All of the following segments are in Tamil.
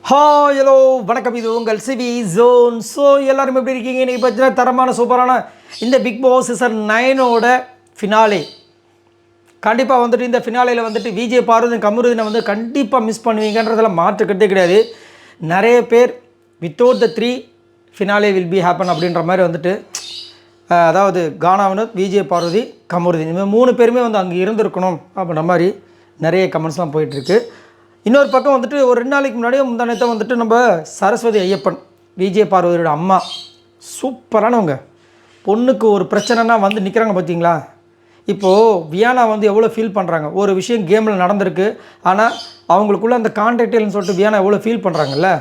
ஹாய் ஹலோ வணக்கம், இது உங்கள் சிவி ஜோன். ஸோ எல்லோரும் எப்படி இருக்கீங்க? இன்றைக்கி பார்த்தீங்கன்னா தரமான சூப்பரான இந்த பிக் பாஸ் சீசன் 9ஓட ஃபினாலே. கண்டிப்பாக வந்துட்டு இந்த ஃபினாலேயில் வந்துட்டு விஜய் பார்வதி கமருதீனை வந்து கண்டிப்பாக மிஸ் பண்ணுவீங்கன்றதில் மாற்றுக்கிறதே கிடையாது. நிறைய பேர் without the 3 finale will be happen அப்படின்ற மாதிரி வந்துட்டு, அதாவது கானா வினோத், விஜய் பார்வதி, கமருதீன் இந்த 3 பேருமே வந்து அங்கே இருந்திருக்கணும் அப்படின்ற மாதிரி நிறைய கமெண்ட்ஸ்லாம் போயிட்டுருக்கு. இன்னொரு பக்கம் வந்துட்டு ஒரு 2 நாளைக்கு முன்னாடியே முந்தானத்தை வந்துட்டு நம்ம சரஸ்வதி ஐயப்பன், விஜய் பார்வதியோட அம்மா, சூப்பரானவங்க. பொண்ணுக்கு ஒரு பிரச்சனைனா வந்து நிற்கிறாங்க பார்த்தீங்களா. இப்போது வியானா வந்து எவ்வளோ ஃபீல் பண்ணுறாங்க. ஒரு விஷயம் கேமில் நடந்திருக்கு, ஆனால் அவங்களுக்குள்ள அந்த கான்டாக்டில்னு சொல்லிட்டு வியானா எவ்வளோ ஃபீல் பண்ணுறாங்கல்ல,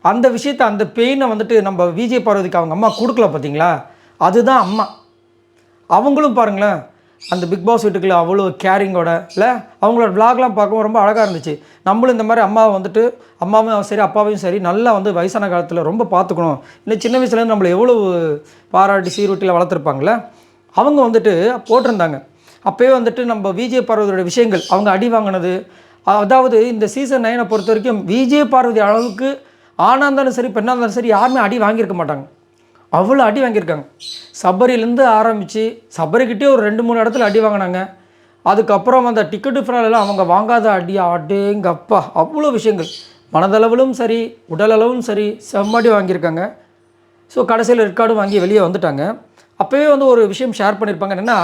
அந்த விஷயத்தை, அந்த பெயினை வந்துட்டு நம்ம விஜய் பார்வதிக்கு அவங்க அம்மா கொடுக்கல பார்த்தீங்களா. அதுதான் அம்மா. அவங்களும் பாருங்களேன், அந்த பிக் பாஸ் வீட்டுக்குள்ள அவ்வளோ கேரிங்கோட இல்லை, அவங்களோட விளாக்லாம் பார்க்கவும் ரொம்ப அழகாக இருந்துச்சு. நம்மளும் இந்த மாதிரி அம்மாவை வந்துட்டு, அம்மாவும் சரி அப்பாவையும் சரி நல்லா வந்து வயசான காலத்தில் ரொம்ப பார்த்துக்கணும். இன்னும் சின்ன வயசுலேருந்து நம்மளை எவ்வளோ பாராட்டி சீருட்டியில் வளர்த்துருப்பாங்களே, அவங்க வந்துட்டு போட்டிருந்தாங்க. அப்போயே வந்துட்டு நம்ம விஜய் பார்வதியோட விஷயங்கள், அவங்க அடி வாங்கினது, அதாவது இந்த சீசன் 9 பொறுத்த வரைக்கும் விஜய் பார்வதி அளவுக்கு ஆணாக இருந்தாலும் சரி பெண்ணாக இருந்தாலும் சரி யாருமே அடி வாங்கியிருக்க மாட்டாங்க. அவ்வளோ அடி வாங்கியிருக்காங்க. சபரிலேருந்து ஆரம்பித்து சபரிக்கிட்டே ஒரு 2-3 இடத்துல அடி வாங்கினாங்க. அதுக்கப்புறம் அந்த டிக்கெட்டு ஃபினாலெல்லாம் அவங்க வாங்காத அடி, அடேங்கப்பா அவ்வளோ விஷயங்கள், மனதளவிலும் சரி உடலளவும் சரி செம்மடி வாங்கியிருக்காங்க. ஸோ கடைசியில் ரெக்கார்டும் வாங்கி வெளியே வந்துட்டாங்க. அப்போவே வந்து ஒரு விஷயம் ஷேர் பண்ணியிருப்பாங்க, என்னென்னா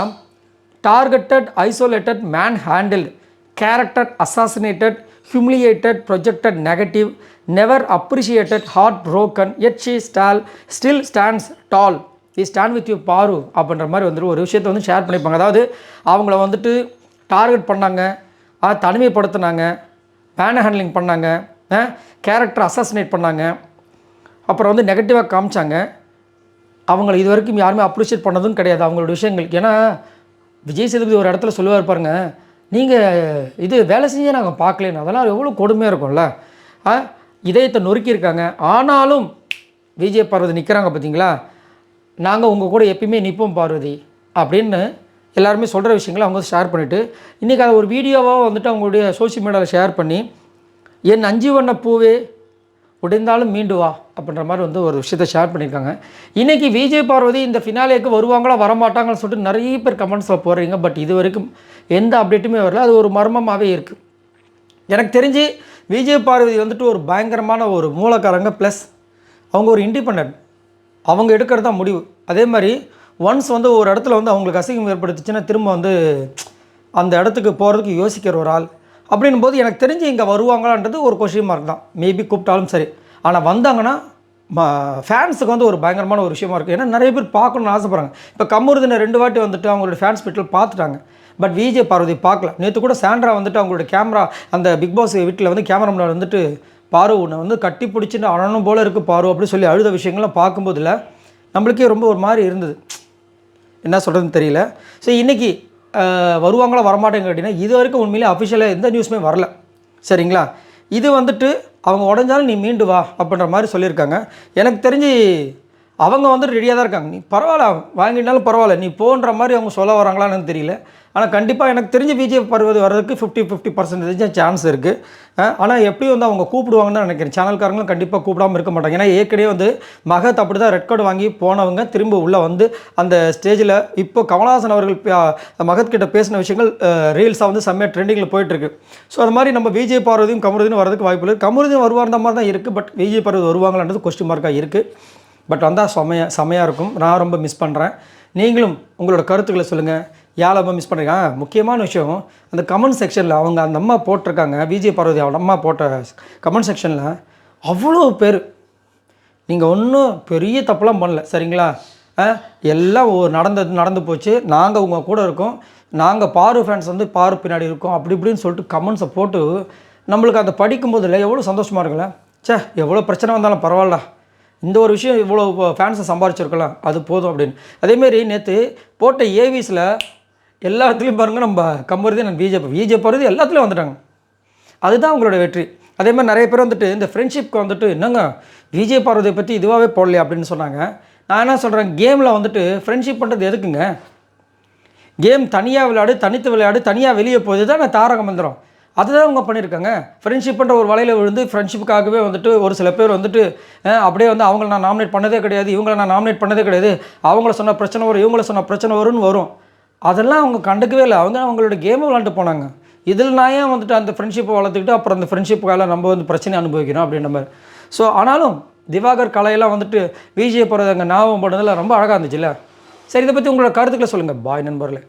targeted, isolated, man handled, character assassinated, humiliated, projected negative, never appreciated, heart broken, yet she still stands tall, we stand with you பாரு அப்படின்ற மாதிரி வந்துட்டு ஒரு விஷயத்தை வந்து ஷேர் பண்ணிப்பாங்க. அதாவது அவங்கள வந்துட்டு டார்கெட் பண்ணாங்க, தனிமைப்படுத்தினாங்க, மேன் ஹேண்ட்லிங் பண்ணாங்க, கேரக்டர் அசாசினேட் பண்ணாங்க, அப்புறம் வந்து நெகட்டிவாக காமிச்சாங்க. அவங்கள இது வரைக்கும் யாருமே அப்ரிஷியேட் பண்ணதும் கிடையாது அவங்களோட விஷயங்கள். ஏன்னா விஜய் சேதுபதி ஒரு இடத்துல சொல்லுவார் பாருங்க, நீங்கள் இது வேலை செஞ்சே நாங்கள் பார்க்கலேன்னு. அதெல்லாம் எவ்வளோ கொடுமையாக இருக்கும்ல. இதயத்தை நொறுக்கியிருக்காங்க. ஆனாலும் விஜய் பார்வதி நிற்கிறாங்க பார்த்தீங்களா, நாங்கள் உங்கள் கூட எப்பயுமே நிற்போம் பார்வதி அப்படின்னு எல்லாருமே சொல்கிற விஷயங்களை அவங்க ஷேர் பண்ணிவிட்டு, இன்றைக்கி அதை ஒரு வீடியோவாக வந்துட்டு அவங்களுடைய சோஷியல் மீடியாவில் ஷேர் பண்ணி, என் 5 வண்ண பூவே உடைந்தாலும் மீண்டு வா அப்படின்ற மாதிரி வந்து ஒரு விஷயத்தை ஷேர் பண்ணியிருக்காங்க. இன்றைக்கி விஜய் பார்வதி இந்த ஃபினாலேக்கு வருவாங்களா வரமாட்டாங்கன்னு சொல்லிட்டு நிறைய பேர் கமெண்ட்ஸில் போடுறீங்க. பட் இது வரைக்கும் எந்த அப்டேட்டுமே வரல. அது ஒரு மர்மமாகவே இருக்குது. எனக்கு தெரிஞ்சு விஜய் பார்வதி வந்துட்டு ஒரு பயங்கரமான ஒரு மூலக்காரங்க, ப்ளஸ் அவங்க ஒரு இண்டிபெண்டன்ட், அவங்க எடுக்கிறது தான் முடிவு. அதே மாதிரி ஒன்ஸ் வந்து ஒரு இடத்துல வந்து அவங்களுக்கு அசிங்கம் ஏற்படுத்துச்சுன்னா திரும்ப வந்து அந்த இடத்துக்கு போகிறதுக்கு யோசிக்கிற ஒரு ஆள். அப்படின்னும் போது எனக்கு தெரிஞ்சு இங்கே வருவாங்களான்றது ஒரு கொஸ்டின் மார்க் தான். மேபி கூப்பிட்டாலும் சரி, ஆனால் வந்தாங்கன்னா ஃபேன்ஸுக்கு வந்து ஒரு பயங்கரமான ஒரு விஷயமா இருக்குது. ஏன்னா நிறைய பேர் பார்க்கணுன்னு ஆசைப்பட்றாங்க. இப்போ கமருதீனை 2 வாட்டி வந்துட்டு அவங்களோட ஃபேன்ஸ் வீட்டில் பார்த்துட்டாங்க. பட் விஜய் பார்வதி பார்க்கல. நேற்று கூட சாண்ட்ரா வந்துட்டு அவங்களோட கேமரா, அந்த பிக் பாஸ் வீட்டில் வந்து கேமராமேன் வந்துட்டு பாரு உன்னை வந்து கட்டி பிடிச்சின்னு அழனும் போல் இருக்குது பாரு அப்படி சொல்லி அழுத விஷயங்கள்லாம் பார்க்கும்போதில் நம்மளுக்கே ரொம்ப ஒரு மாதிரி இருந்தது. என்ன சொல்கிறதுன்னு தெரியல. ஸோ இன்றைக்கி வருவாங்களா வரமாட்டேங்க அப்படின்னா இது வரைக்கும் உண்மையிலே அஃபிஷியலாக எந்த நியூஸுமே வரல. சரிங்களா. இது வந்துட்டு அவங்க உடஞ்சாலும் நீ மீண்டு வா அப்படின்ற மாதிரி சொல்லியிருக்காங்க. எனக்கு தெரிஞ்சு அவங்க வந்து ரெடியாக தான் இருக்காங்க. நீ பரவாயில்ல வாங்கிட்டாலும் பரவாயில்ல நீ போன்ற மாதிரி அவங்க சொல்ல வராங்களான்னு தெரியல. ஆனால் கண்டிப்பாக எனக்கு தெரிஞ்சு விஜய் பார்வதி வர்றதுக்கு 50% சான்ஸ் இருக்குது. ஆனால் எப்படியும் வந்து அவங்க கூப்பிடுவாங்கன்னு தான் நினைக்கிறேன். சேனல்காரங்களும் கண்டிப்பாக கூப்பிடாமல் இருக்க மாட்டாங்க. ஏன்னா ஏற்கனவே வந்து மகத் அப்படி தான் ரெட் கார்டு வாங்கி போனவங்க திரும்ப உள்ளே வந்து அந்த ஸ்டேஜில் இப்போ கமல்ஹாசன் அவர்கள் மகத் கிட்ட பேசின விஷயங்கள் ரீல்ஸாக வந்து செம்மையாக ட்ரெண்டிங்கில் போயிட்டுருக்கு. ஸோ அது மாதிரி நம்ம விஜய் பார்வதியும் கமருதீனும் வரதுக்கு வாய்ப்பு இல்லை. கமருதீன் வருவார்ந்த மாதிரி தான் இருக்குது. பட் விஜய் பார்வதி வருவாங்களான்றது கொஸ்டின் மார்க்காக இருக்குது. பட் வந்தால் செமையாக இருக்கும். நான் ரொம்ப மிஸ் பண்ணுறேன். நீங்களும் உங்களோட கருத்துக்களை சொல்லுங்கள். யாரை ரொம்ப மிஸ் பண்ணுறீங்க. முக்கியமான விஷயம், அந்த கமெண்ட் செக்ஷனில் அவங்க அந்த அம்மா போட்டிருக்காங்க, விஜய் பார்வதி அவட அம்மா போட்ட கமெண்ட் செக்ஷனில் அவ்வளோ பேர், நீங்கள் ஒன்றும் பெரிய தப்புலாம் பண்ணல சரிங்களா, எல்லாம் நடந்து போச்சு, நாங்கள் உங்கள் கூட இருக்கோம், நாங்கள் பாரு ஃபேன்ஸ் வந்து பாரு பின்னாடி இருக்கோம் அப்படி இப்படின்னு சொல்லிட்டு கமெண்ட்ஸை போட்டு நம்மளுக்கு அதை படிக்கும்போதில் எவ்வளோ சந்தோஷமாக இருக்குல்ல. எவ்வளோ பிரச்சனை வந்தாலும் பரவாயில்ல, இந்த ஒரு விஷயம் இவ்வளோ ஃபேன்ஸை சம்பாரிச்சிருக்கலாம் அது போதும் அப்படின்னு. அதேமாரி நேற்று போட்ட ஏவிஸில் எல்லா இடத்துலையும் பாருங்கள், நம்ம கமருதீன் விஜய் பார்வதி எல்லாத்துலேயும் வந்துட்டாங்க. அதுதான் அவங்களோட வெற்றி. அதேமாதிரி நிறைய பேர் வந்துட்டு இந்த ஃப்ரெண்ட்ஷிப்க்கு வந்துட்டு என்னங்க விஜய் பார்வதியை பற்றி இதுவாகவே போடலையா அப்படின்னு சொன்னாங்க. நான் என்ன சொல்கிறேன், கேமில் வந்துட்டு ஃப்ரெண்ட்ஷிப் பண்ணுறது எதுக்குங்க? கேம் தனியாக விளையாடு, தனித்து விளையாடு, தனியாக வெளியே போகுது தான் நான் தாரக மந்திரம். அதுதான் அவங்க பண்ணியிருக்காங்க. ஃப்ரெண்ட்ஷிப்ன்ற ஒரு வலையில் விழுந்து ஃப்ரெண்ட்ஷிப்புக்காகவே வந்துட்டு ஒரு சில பேர் வந்துட்டு அப்படியே வந்து அவங்கள நான் நாமினேட் பண்ணதே கிடையாது, இவங்கள நான் நாமினேட் பண்ணதே கிடையாது, அவங்கள சொன்ன பிரச்சனை வரும், இவங்கள சொன்ன பிரச்சனை வரும்னு வரும். அதெல்லாம் அவங்க கண்டுக்கவே இல்லை. அவங்க அவங்களோட கேமை விளாண்டு போனாங்க. இதில் நான் ஏன் வந்துட்டு அந்த ஃப்ரெண்ட்ஷிப்பை வளர்த்துக்கிட்டு அப்புறம் அந்த ஃப்ரெண்ட்ஷிப்புக்காக நம்ம வந்து பிரச்சனை அனுபவிக்கிறோம் அப்படின்ற மாதிரி. ஸோ ஆனாலும் திவாகர் கலையெல்லாம் வந்துட்டு விஜய் போகிறது அங்கே ஞாபகம் போடுறதுல ரொம்ப அழகாக இருந்துச்சுல்ல. சரி, இதை பற்றி உங்களோட கருத்துக்களை சொல்லுங்கள் பாய் நண்பர்களே.